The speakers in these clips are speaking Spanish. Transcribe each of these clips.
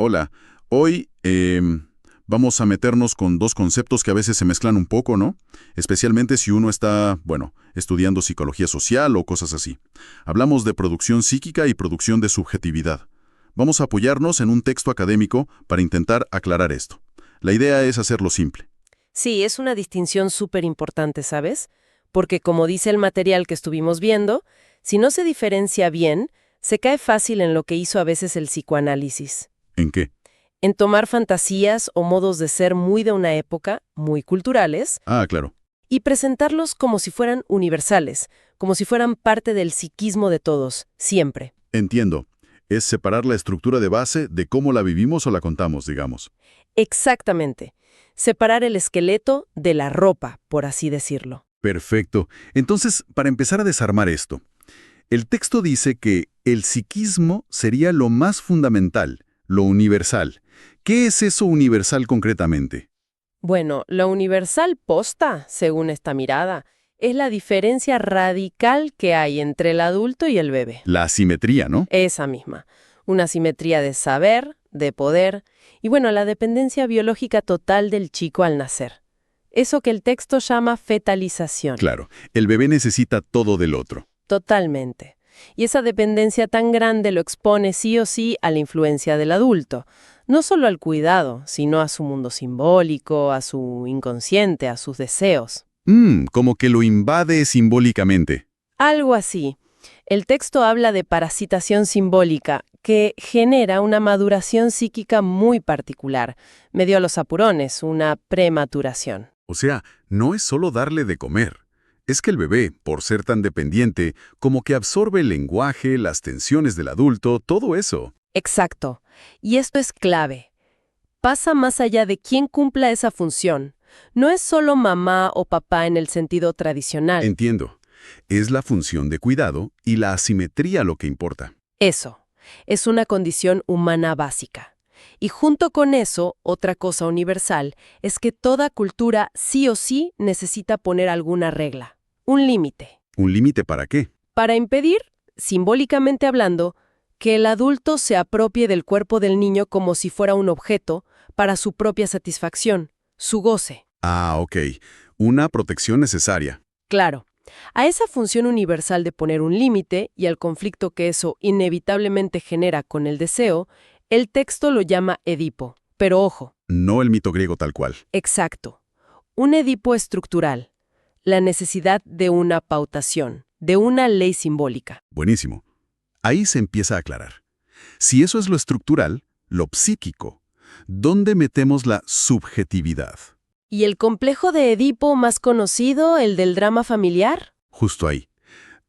Hola, hoy vamos a meternos con dos conceptos que a veces se mezclan un poco, ¿no? Especialmente si uno está, bueno, estudiando psicología social o cosas así. Hablamos de producción psíquica y producción de subjetividad. Vamos a apoyarnos en un texto académico para intentar aclarar esto. La idea es hacerlo simple. Sí, es una distinción súper importante, ¿sabes? Porque como dice el material que estuvimos viendo, si no se diferencia bien, se cae fácil en lo que hizo a veces el psicoanálisis, ¿En qué? en tomar fantasías o modos de ser muy de una época, muy culturales, Ah, claro. y presentarlos como si fueran universales, como si fueran parte del psiquismo de todos, siempre. Entiendo. Es separar la estructura de base de cómo la vivimos o la contamos, digamos. Exactamente. Separar el esqueleto de la ropa, por así decirlo. Perfecto. Entonces, para empezar a desarmar esto, el texto dice que el psiquismo sería lo más fundamental, lo universal. ¿Qué es eso universal concretamente? Bueno, lo universal posta, según esta mirada, es la diferencia radical que hay entre el adulto y el bebé. La asimetría, ¿no? Esa misma. Una simetría de saber, de poder y, bueno, la dependencia biológica total del chico al nacer. Eso que el texto llama fetalización. Claro, el bebé necesita todo del otro. Totalmente. Y esa dependencia tan grande lo expone sí o sí a la influencia del adulto. No solo al cuidado, sino a su mundo simbólico, a su inconsciente, a sus deseos. Como que lo invade simbólicamente. Algo así. El texto habla de parasitación simbólica, que genera una maduración psíquica muy particular, medio a los apurones, una prematuración. O sea, no es solo darle de comer. Es que el bebé, por ser tan dependiente, como que absorbe el lenguaje, las tensiones del adulto, todo eso. Exacto. Y esto es clave. Pasa más allá de quién cumpla esa función. No es solo mamá o papá en el sentido tradicional. Entiendo. Es la función de cuidado y la asimetría lo que importa. Eso. Es una condición humana básica. Y junto con eso, otra cosa universal es que toda cultura sí o sí necesita poner alguna regla, un límite, ¿Un límite para qué? para impedir, simbólicamente hablando, que el adulto se apropie del cuerpo del niño como si fuera un objeto para su propia satisfacción, su goce. Ah, ok. Una protección necesaria. Claro, a esa función universal de poner un límite y al conflicto que eso inevitablemente genera con el deseo, el texto lo llama Edipo. Pero ojo, No el mito griego tal cual. exacto, un Edipo estructural, la necesidad de una pautación, de una ley simbólica. Buenísimo. Ahí se empieza a aclarar. Si eso es lo estructural, lo psíquico, ¿dónde metemos la subjetividad? ¿Y el complejo de Edipo más conocido, el del drama familiar? Justo ahí.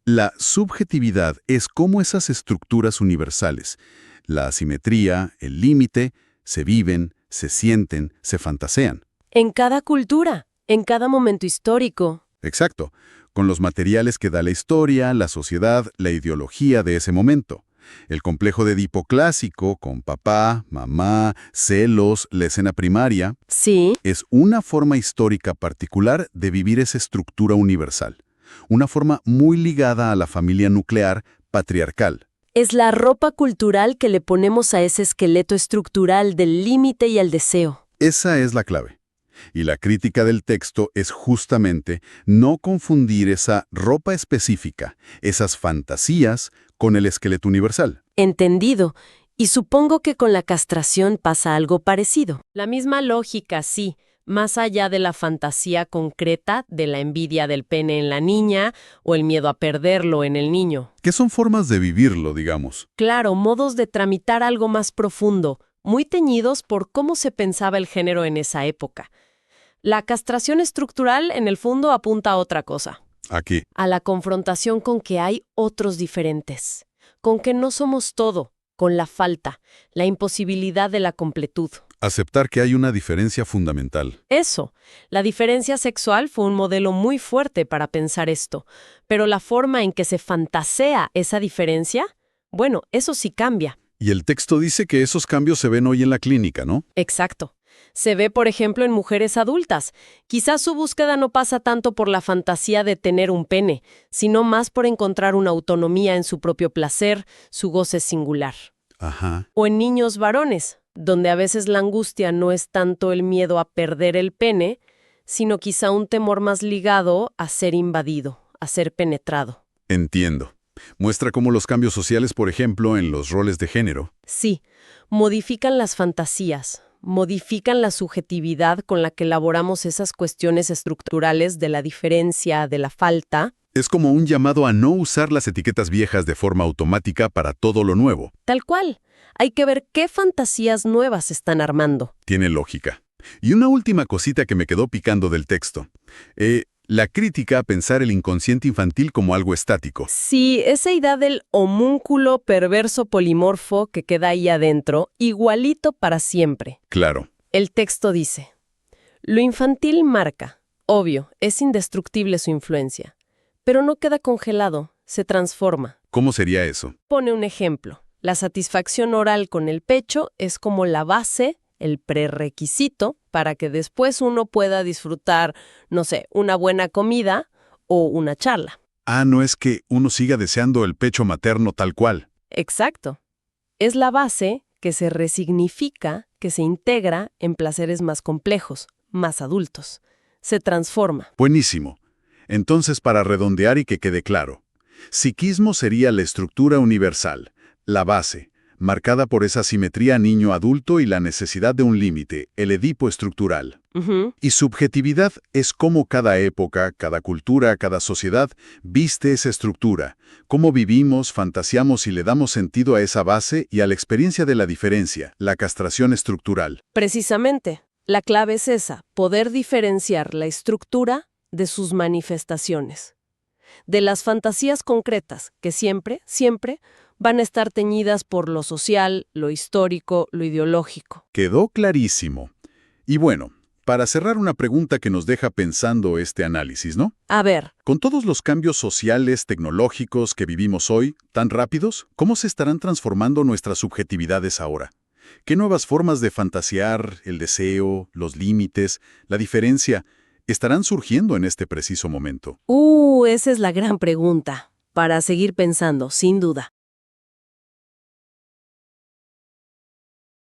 La subjetividad es cómo esas estructuras universales, la asimetría, el límite, se viven, se sienten, se fantasean. En cada cultura, en cada momento histórico. Exacto, con los materiales que da la historia, la sociedad, la ideología de ese momento. El complejo de Edipo clásico, con papá, mamá, celos, la escena primaria, Sí, es una forma histórica particular de vivir esa estructura universal. Una forma muy ligada a la familia nuclear patriarcal. es la ropa cultural que le ponemos a ese esqueleto estructural del límite y el deseo. Esa es la clave. Y la crítica del texto es justamente no confundir esa ropa específica, esas fantasías, con el esqueleto universal. Entendido. Y supongo que con la castración pasa algo parecido. La misma lógica, sí, más allá de la fantasía concreta de la envidia del pene en la niña o el miedo a perderlo en el niño. Que son formas de vivirlo, digamos. Claro, modos de tramitar algo más profundo, muy teñidos por cómo se pensaba el género en esa época. La castración estructural, en el fondo, apunta a otra cosa. Aquí. A la confrontación con que hay otros diferentes, con que no somos todo, con la falta, la imposibilidad de la completud. Aceptar que hay una diferencia fundamental. Eso, la diferencia sexual fue un modelo muy fuerte para pensar esto, pero la forma en que se fantasea esa diferencia, bueno, eso sí cambia. Y el texto dice que esos cambios se ven hoy en la clínica, ¿no? Exacto. Se ve, por ejemplo, en mujeres adultas. Quizás su búsqueda no pasa tanto por la fantasía de tener un pene, sino más por encontrar una autonomía en su propio placer, su goce singular. Ajá. O en niños varones. donde a veces la angustia no es tanto el miedo a perder el pene, sino quizá un temor más ligado a ser invadido, a ser penetrado. Entiendo. Muestra cómo los cambios sociales, por ejemplo, en los roles de género. Sí, modifican las fantasías, modifican la subjetividad con la que elaboramos esas cuestiones estructurales de la diferencia, de la falta. Es como un llamado a no usar las etiquetas viejas de forma automática para todo lo nuevo. Tal cual. Hay que ver qué fantasías nuevas se están armando. Tiene lógica. Y una última cosita que me quedó picando del texto. La crítica a pensar el inconsciente infantil como algo estático. Sí, esa idea del homúnculo perverso polimorfo que queda ahí adentro, igualito para siempre. Claro. El texto dice, lo infantil marca, obvio, es indestructible su influencia, pero no queda congelado, se transforma. ¿Cómo sería eso? Pone un ejemplo. La satisfacción oral con el pecho es como la base, el prerequisito, para que después uno pueda disfrutar, no sé, una buena comida o una charla. Ah, no es que uno siga deseando el pecho materno tal cual. Exacto. Es la base que se resignifica, que se integra en placeres más complejos, más adultos. Se transforma. Buenísimo. Entonces, para redondear y que quede claro, psiquismo sería la estructura universal, la base, marcada por esa simetría niño-adulto y la necesidad de un límite, el Edipo estructural. Y subjetividad es cómo cada época, cada cultura, cada sociedad viste esa estructura, cómo vivimos, fantaseamos y le damos sentido a esa base y a la experiencia de la diferencia, la castración estructural. Precisamente, la clave es esa, poder diferenciar la estructura de sus manifestaciones, de las fantasías concretas que siempre, siempre van a estar teñidas por lo social, lo histórico, lo ideológico. Quedó clarísimo. Y bueno, para cerrar una pregunta que nos deja pensando este análisis, ¿no? A ver, Con todos los cambios sociales, tecnológicos que vivimos hoy, tan rápidos, ¿cómo se estarán transformando nuestras subjetividades ahora? ¿Qué nuevas formas de fantasear, el deseo, los límites, la diferencia, estarán surgiendo en este preciso momento? esa es la gran pregunta, para seguir pensando, sin duda.